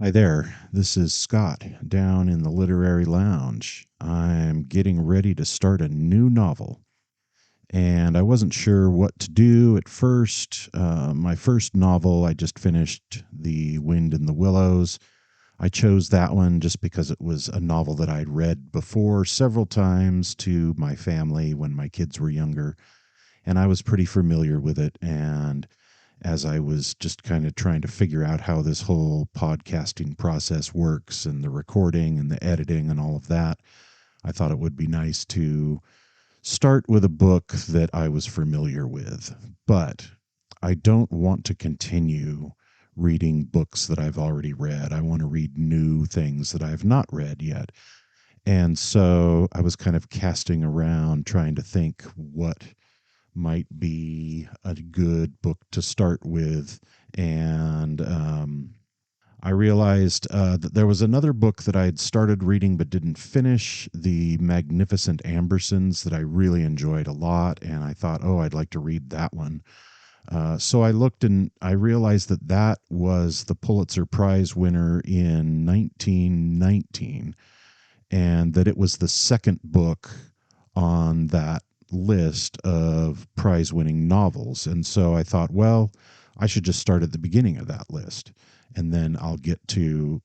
Hi there. This is Scott down in the literary lounge. I'm getting ready to start a new novel, and I wasn't sure what to do at first. My first novel, I just finished The Wind in the Willows. I chose that one just because it was a novel that I'd read before several times to my family when my kids were younger, and I was pretty familiar with it. And as I was just kind of trying to figure out how this whole podcasting process works and the recording and the editing and all of that, I thought it would be nice to start with a book that I was familiar with. But I don't want to continue reading books that I've already read. I want to read new things that I've not read yet. And so I was kind of casting around trying to think what might be a good book to start with. And I realized that there was another book that I had started reading but didn't finish, The Magnificent Ambersons, that I really enjoyed a lot. And I thought, oh, I'd like to read that one. So I looked and I realized that that was the Pulitzer Prize winner in 1919, and that it was the second book on that list of prize winning novels. And so I thought, well, I should just start at the beginning of that list and then I'll get to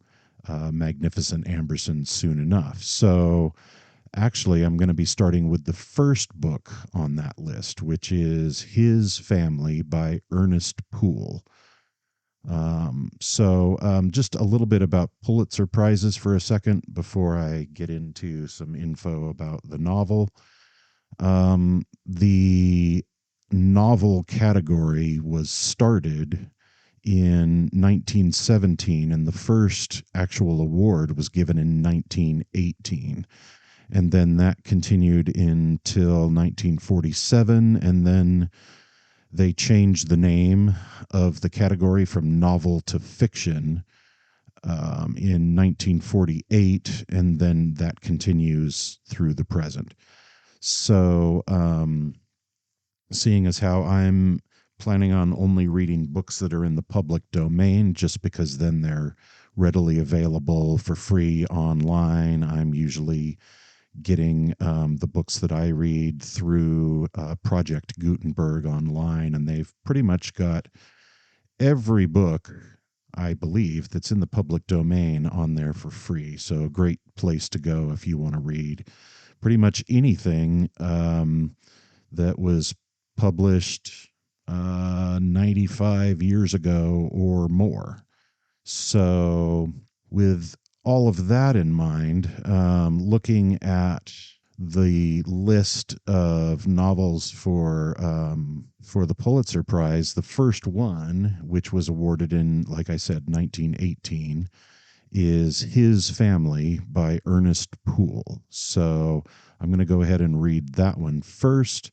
Magnificent Amberson soon enough. So actually, I'm going to be starting with the first book on that list, which is His Family by Ernest Poole. Just a little bit about Pulitzer Prizes for a second before I get into some info about the novel. The novel category was started in 1917, and the first actual award was given in 1918. And then that continued until 1947, and then they changed the name of the category from novel to fiction in 1948, and then that continues through the present. So, seeing as how I'm planning on only reading books that are in the public domain, just because then they're readily available for free online, I'm usually getting the books that I read through Project Gutenberg online, and they've pretty much got every book, I believe, that's in the public domain on there for free. So, a great place to go if you want to read pretty much anything that was published 95 years ago or more. So, with all of that in mind, looking at the list of novels for the Pulitzer Prize, the first one, which was awarded in, like I said, 1918, is His Family by Ernest Poole. So I'm going to go ahead and read that one first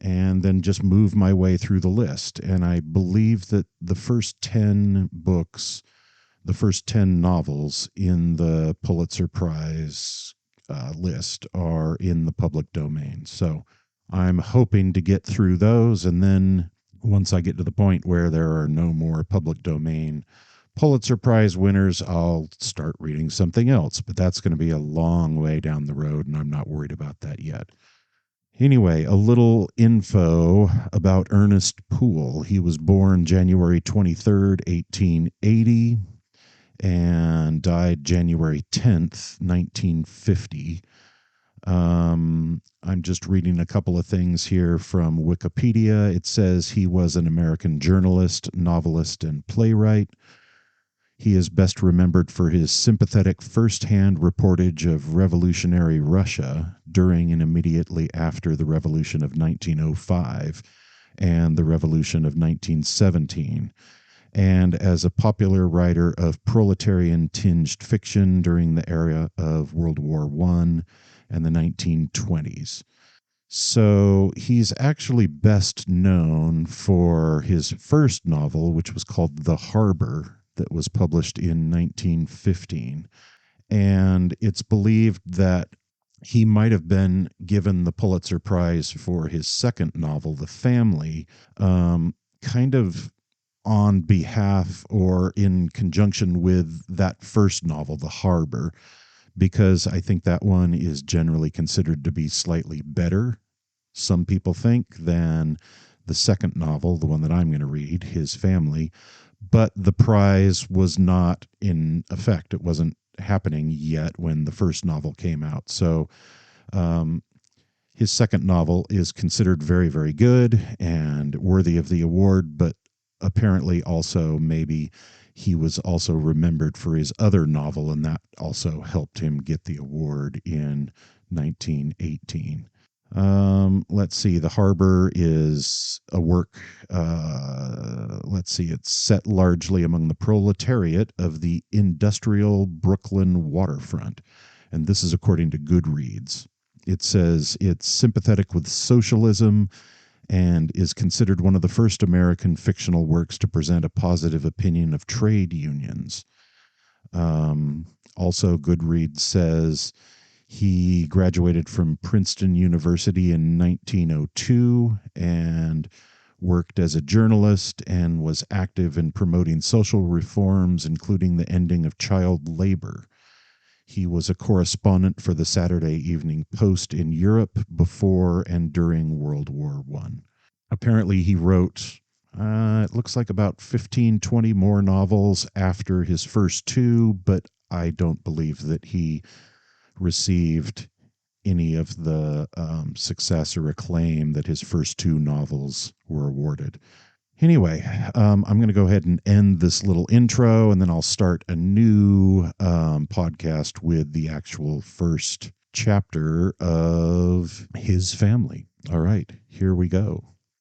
and then just move my way through the list. And I believe that the first 10 books, the first 10 novels in the Pulitzer Prize list are in the public domain. So I'm hoping to get through those. And then once I get to the point where there are no more public domain Pulitzer Prize winners, I'll start reading something else. But that's going to be a long way down the road, and I'm not worried about that yet. Anyway, a little info about Ernest Poole. He was born January 23rd, 1880, and died January 10th, 1950. I'm just reading a couple of things here from Wikipedia. It says he was an American journalist, novelist, and playwright. He is best remembered for his sympathetic first-hand reportage of revolutionary Russia during and immediately after the Revolution of 1905 and the Revolution of 1917, and as a popular writer of proletarian-tinged fiction during the era of World War I and the 1920s. So he's actually best known for his first novel, which was called The Harbor, that was published in 1915. And it's believed that he might have been given the Pulitzer Prize for his second novel, The Family, kind of on behalf or in conjunction with that first novel, The Harbor, because I think that one is generally considered to be slightly better, some people think, than the second novel, the one that I'm going to read, His Family. But the prize was not in effect. It wasn't happening yet when the first novel came out. So um, his second novel is considered very, very good and worthy of the award, but apparently also maybe he was also remembered for his other novel, and that also helped him get the award in 1918. Let's see. The Harbor is a work. Let's see. It's set largely among the proletariat of the industrial Brooklyn waterfront, and this is according to Goodreads. It says it's sympathetic with socialism and is considered one of the first American fictional works to present a positive opinion of trade unions. Also, Goodreads says he graduated from Princeton University in 1902 and worked as a journalist and was active in promoting social reforms, including the ending of child labor. He was a correspondent for the Saturday Evening Post in Europe before and during World War One. Apparently, he wrote, it looks like about 15, 20 more novels after his first two, but I don't believe that he received any of the success or acclaim that his first two novels were awarded. Anyway, I'm going to go ahead and end this little intro, and then I'll start a new podcast with the actual first chapter of His Family. All right, here we go.